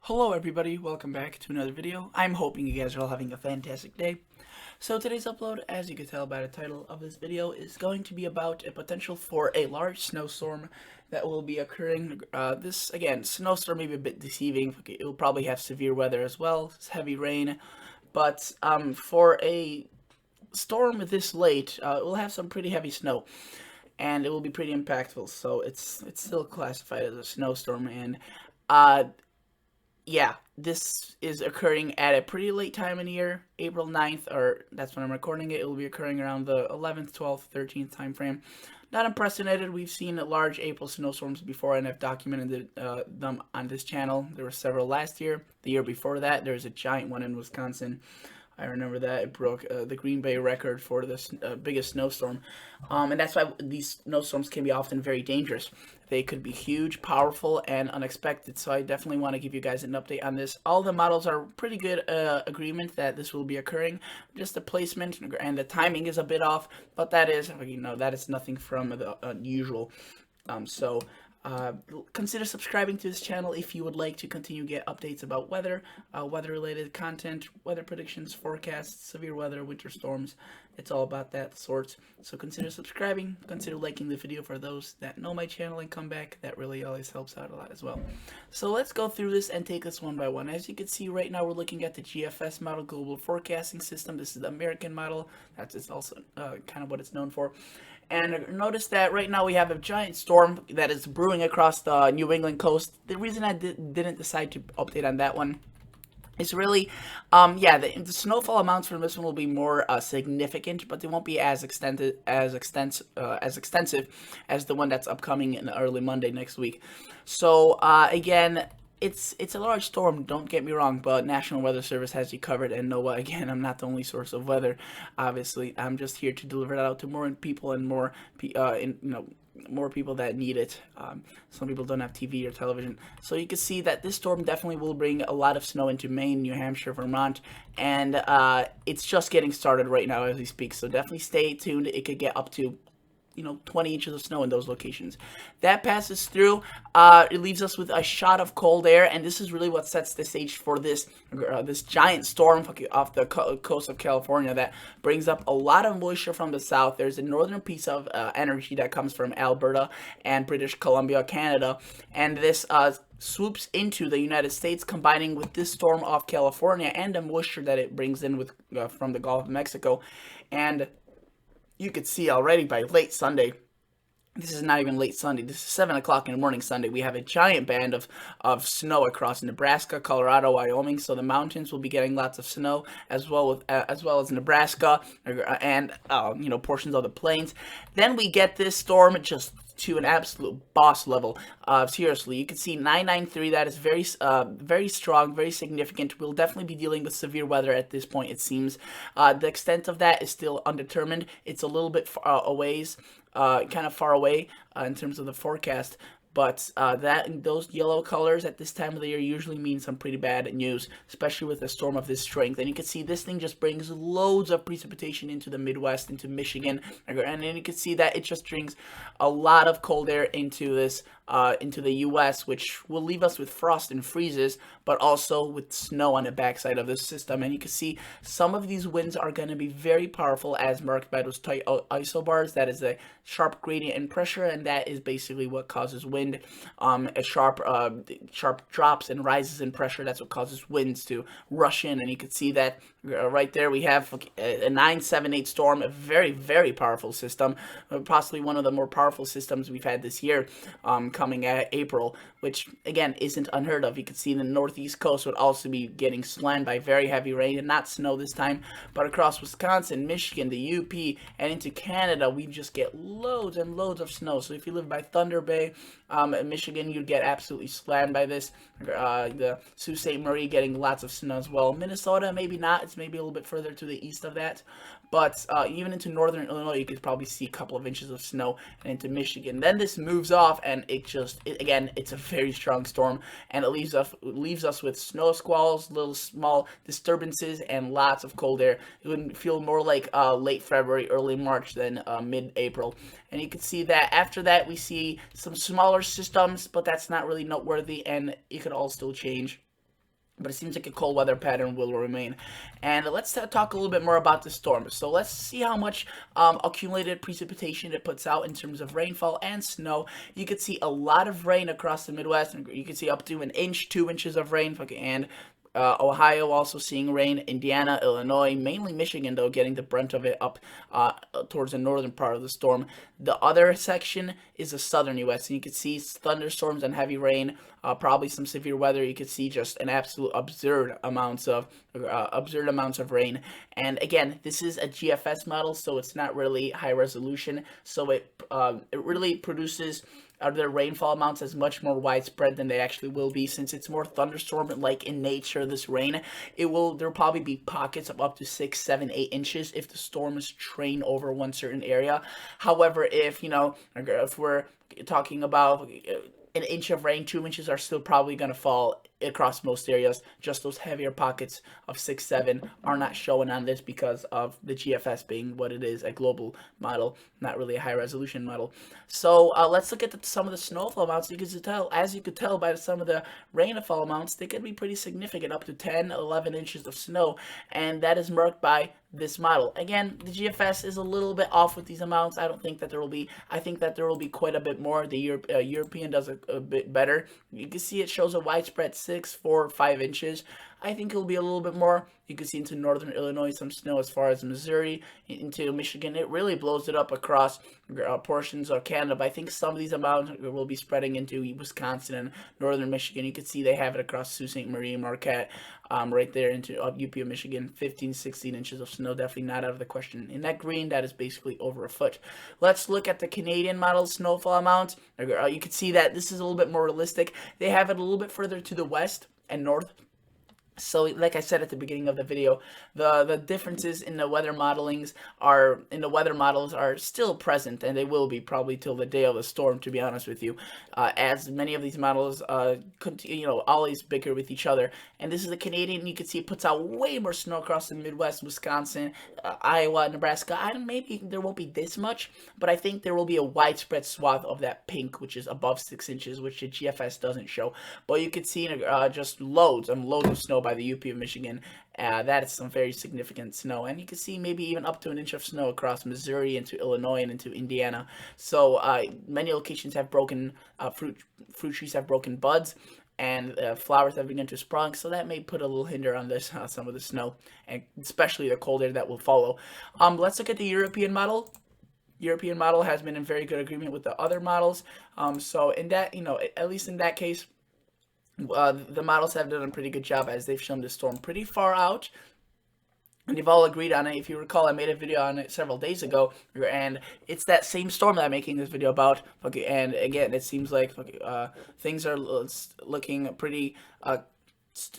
Hello everybody, welcome back to another video. I'm hoping you guys are all having a fantastic day. So today's upload, as you can tell by the title of this video, is going to be about a potential for a large snowstorm that will be occurring. This, again, snowstorm may be a bit deceiving. It will probably have severe weather as well, heavy rain. But for a storm this late, it will have some pretty heavy snow. And it will be pretty impactful, so it's still classified as a snowstorm. And yeah, this is occurring at a pretty late time in the year, April 9th, or that's when I'm recording it. It will be occurring around the 11th, 12th, 13th time frame. Not unprecedented. We've seen large April snowstorms before, and I've documented them on this channel. There were several last year. The year before that, there was a giant one in Wisconsin. I remember that it broke the Green Bay record for the biggest snowstorm. And that's why these snowstorms can be often very dangerous. They could be huge, powerful, and unexpected. So I definitely want to give you guys an update on this. All the models are pretty good agreement that this will be occurring. Just the placement and the timing is a bit off, but that is, that is nothing from the unusual. Consider subscribing to this channel if you would like to continue to get updates about weather, weather-related content, weather predictions, forecasts, severe weather, winter storms. It's all about that sort. So consider subscribing, consider liking the video for those that know my channel and come back. That really always helps out a lot as well. So let's go through this and take this one by one. As you can see right now, we're looking at the GFS model, Global Forecasting System. This is the American model. That's also kind of what it's known for. And notice that right now we have a giant storm that is brewing across the New England coast. The reason I didn't decide to update on that one is really, the snowfall amounts from this one will be more significant, but they won't be as extensive as the one that's upcoming in early Monday next week. So again, it's a large storm, don't get me wrong, but National Weather Service has you covered. And no, again, I'm not the only source of weather. Obviously, I'm just here to deliver that out to more people and more more people that need it. Some people don't have TV or television. So you can see that this storm definitely will bring a lot of snow into Maine, New Hampshire, Vermont, and it's just getting started right now as we speak. So definitely stay tuned. It could get up to 20 inches of snow in those locations. That passes through. It leaves us with a shot of cold air, and this is really what sets the stage for this giant storm off the coast of California that brings up a lot of moisture from the south. There's a northern piece of energy that comes from Alberta and British Columbia, Canada, and this swoops into the United States, combining with this storm off California and the moisture that it brings in with from the Gulf of Mexico. And you could see already by late Sunday, this is not even late Sunday, this is 7 o'clock in the morning Sunday, we have a giant band of snow across Nebraska, Colorado, Wyoming. So the mountains will be getting lots of snow, as well as Nebraska and portions of the plains. Then we get this storm just to an absolute boss level. Seriously, you can see 993. That is very strong, very significant. We'll definitely be dealing with severe weather at this point, it seems. The extent of that is still undetermined. It's a little bit kind of far away in terms of the forecast. But those yellow colors at this time of the year usually mean some pretty bad news, especially with a storm of this strength. And you can see this thing just brings loads of precipitation into the Midwest, into Michigan, and then you can see that it just brings a lot of cold air into the U.S., which will leave us with frost and freezes, but also with snow on the backside of this system. And you can see some of these winds are going to be very powerful, as marked by those tight isobars. That is a sharp gradient in pressure, and that is basically what causes wind. Sharp drops and rises in pressure. That's what causes winds to rush in, and you can see that right there. We have a 978 storm, a very, very powerful system, possibly one of the more powerful systems we've had this year, coming at April, which again isn't unheard of. You can see the northeast coast would also be getting slammed by very heavy rain, and not snow this time, but across Wisconsin, Michigan, the UP, and into Canada, we just get loads and loads of snow. So if you live by Thunder Bay, Michigan, you'd get absolutely slammed by this. The Sault Ste. Marie getting lots of snow as well. Minnesota, maybe not. It's maybe a little bit further to the east of that. But even into northern Illinois, you could probably see a couple of inches of snow, and into Michigan. Then this moves off, and again, it's a very strong storm, and it leaves us with snow squalls, little small disturbances, and lots of cold air. It would feel more like late February, early March than mid-April. And you can see that after that, we see some smaller systems, but that's not really noteworthy, and it could all still change. but it seems like a cold weather pattern will remain. And let's talk a little bit more about the storm. So let's see how much accumulated precipitation it puts out in terms of rainfall and snow. You could see a lot of rain across the Midwest. You could see up to an inch, 2 inches of rain, and Ohio also seeing rain, Indiana, Illinois, mainly Michigan though getting the brunt of it up towards the northern part of the storm. The other section is the southern U.S. and you can see thunderstorms and heavy rain, probably some severe weather. You could see just an absolute absurd amounts of rain. And again, this is a GFS model, so it's not really high resolution. So it really produces their rainfall amounts as much more widespread than they actually will be, since it's more thunderstorm like in nature. This rain, there'll probably be pockets of up to 6, 7, 8 inches if the storms train over one certain area. However, if we're talking about an inch of rain, 2 inches are still probably going to fall across most areas. Just those heavier pockets of 6, 7 are not showing on this because of the GFS being what it is, a global model, not really a high resolution model. So let's look at some of the snowfall amounts. As you could tell by some of the rainfall amounts, they could be pretty significant, up to 10, 11 inches of snow, and that is marked by this model. Again, the GFS is a little bit off with these amounts. I think that there will be quite a bit more. The European does a bit better. You can see it shows a widespread 6, 4, 5 inches. I think it'll be a little bit more. You can see into northern Illinois some snow, as far as Missouri, into Michigan. It really blows it up across portions of Canada. But I think some of these amounts will be spreading into Wisconsin and northern Michigan. You can see they have it across Sault Ste. Marie, Marquette, right there into UP of Michigan. 15, 16 inches of snow, definitely not out of the question. In that green, that is basically over a foot. Let's look at the Canadian model snowfall amount. You can see that this is a little bit more realistic. They have it a little bit further to the west and north. So, like I said at the beginning of the video, the differences in the weather models are still present, and they will be probably till the day of the storm. To be honest with you, as many of these models always bicker with each other. And this is the Canadian. You can see it puts out way more snow across the Midwest, Wisconsin, Iowa, Nebraska. Maybe there won't be this much, but I think there will be a widespread swath of that pink, which is above 6 inches, which the GFS doesn't show. But you could see just loads and loads of snow by the UP of Michigan. That is some very significant snow, and you can see maybe even up to an inch of snow across Missouri into Illinois and into Indiana. So many locations have broken fruit trees have broken buds, and flowers have begun to sprout. So that may put a little hinder on this some of the snow, and especially the cold air that will follow. Let's look at the European model. European model has been in very good agreement with the other models. So in that, at least in that case, the models have done a pretty good job, as they've shown the storm pretty far out, and they've all agreed on it. If you recall, I made a video on it several days ago, and it's that same storm that I'm making this video about. Okay, and again, it seems like things are looking pretty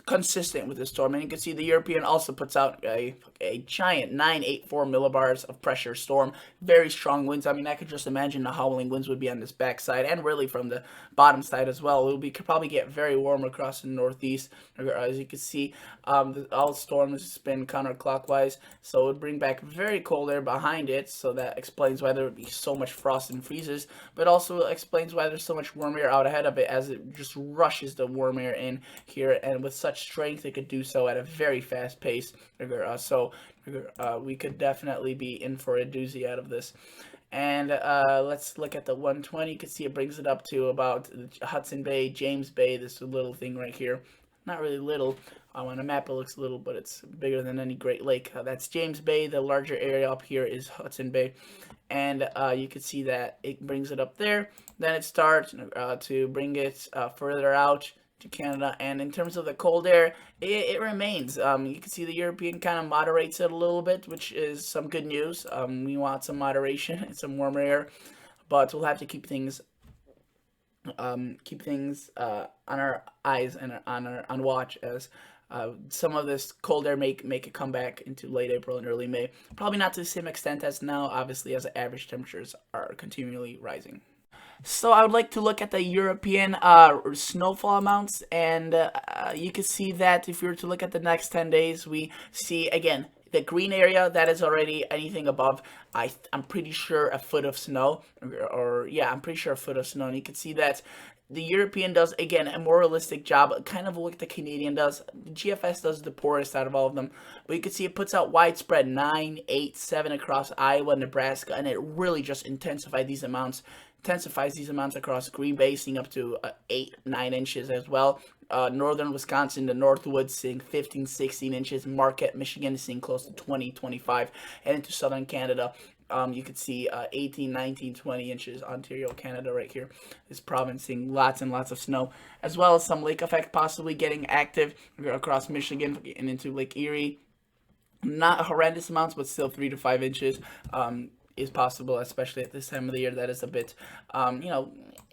consistent with the storm. And you can see the European also puts out a giant 984 millibars of pressure storm. Very strong winds. I mean, I could just imagine the howling winds would be on this backside, and really from the bottom side as well. It could probably get very warm across the northeast. As you can see, all storms spin counterclockwise, so it would bring back very cold air behind it. So that explains why there would be so much frost and freezes, but also explains why there's so much warm air out ahead of it, as it just rushes the warm air in here, and with such strength it could do so at a very fast pace. So we could definitely be in for a doozy out of this. And let's look at the 120. You can see it brings it up to about Hudson Bay, James Bay, this little thing right here. Not really little. On a map it looks little, but it's bigger than any Great Lake. That's James Bay. The larger area up here is Hudson Bay. And you can see that it brings it up there. Then it starts to bring it further out to Canada. And in terms of the cold air, it remains. You can see the European kind of moderates it a little bit, which is some good news. We want some moderation and some warmer air, but we'll have to keep things on our eyes and on watch, as some of this cold air make it come back into late April and early May. Probably not to the same extent as now, obviously, as the average temperatures are continually rising. So I would like to look at the European snowfall amounts, and you can see that if we were to look at the next 10 days, we see, again, the green area, that is already anything above, I'm pretty sure, a foot of snow, I'm pretty sure a foot of snow, and you can see that The European does, again, a more realistic job, kind of what the Canadian does. The GFS does the poorest out of all of them. But you can see it puts out widespread 9, 8, 7 across Iowa, Nebraska, and it really just intensifies these amounts across Green Bay, seeing up to 8, 9 inches as well. Northern Wisconsin, the Northwoods, seeing 15, 16 inches. Marquette, Michigan, is seeing close to 20, 25. And into southern Canada, you could see 18, 19, 20 inches. Ontario, Canada, right here. This province seeing lots and lots of snow, as well as some lake effect possibly getting active across Michigan and into Lake Erie. Not horrendous amounts, but still 3 to 5 inches is possible, especially at this time of the year. That is a bit, I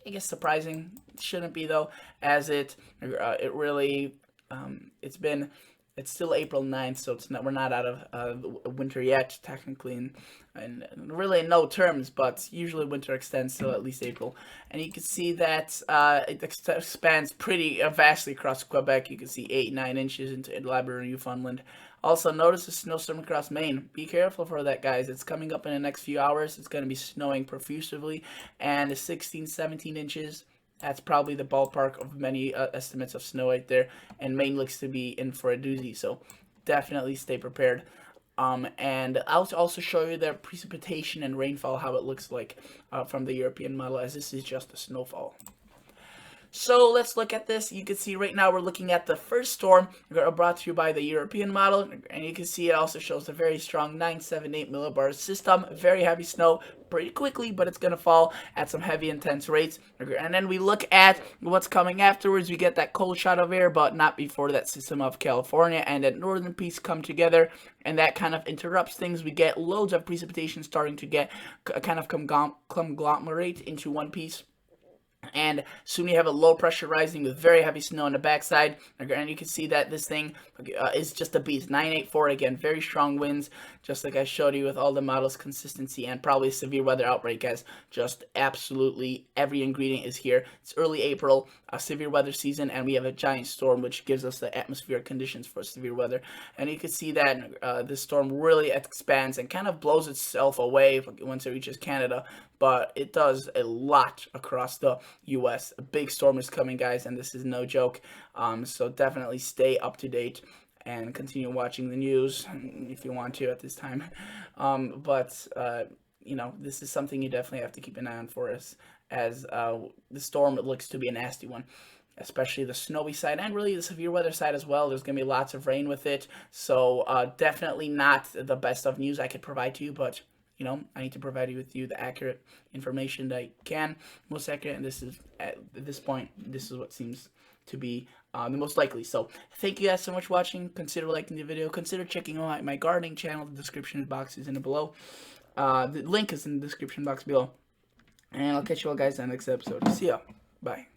guess surprising. Shouldn't be though, as it really, it's still April 9th, so we're not out of winter yet, technically, and really in no terms, but usually winter extends till at least April. And you can see that it expands pretty vastly across Quebec. You can see 8, 9 inches into Labrador and Newfoundland. Also, notice a snowstorm across Maine. Be careful for that, guys. It's coming up in the next few hours. It's going to be snowing profusively, and 16, 17 inches. That's probably the ballpark of many estimates of snow right there, and Maine looks to be in for a doozy, so definitely stay prepared. And I'll also show you the precipitation and rainfall, how it looks like from the European model, as this is just a snowfall. So let's look at this. You can see right now we're looking at the first storm brought to you by the European model, and you can see it also shows a very strong 978 millibars system. Very heavy snow pretty quickly, but it's going to fall at some heavy intense rates. And then we look at what's coming afterwards. We get that cold shot of air, but not before that system of California and that northern piece come together, and that kind of interrupts things. We get loads of precipitation starting to get kind of conglomerate into one piece. And soon you have a low pressure rising with very heavy snow on the backside, and you can see that this thing is just a beast. 984 again, very strong winds, just like I showed you with all the models, consistency, and probably a severe weather outbreak, as just absolutely every ingredient is here. It's early April, a severe weather season, and we have a giant storm, which gives us the atmospheric conditions for severe weather. And you can see that this storm really expands and kind of blows itself away once it reaches Canada, but it does a lot across the U.S. A big storm is coming, guys, and this is no joke. So definitely stay up to date and continue watching the news if you want to at this time. This is something you definitely have to keep an eye on for us, as the storm looks to be a nasty one, especially the snowy side and really the severe weather side as well. There's going to be lots of rain with it, so definitely not the best of news I could provide to you, but I need to provide you with the accurate information that I can, most accurate, and this is, at this point, this is what seems to be the most likely. So thank you guys so much for watching. Consider liking the video. Consider checking out my gardening channel. The description box is in below. The link is in the description box below. And I'll catch you all guys in the next episode. See ya. Bye.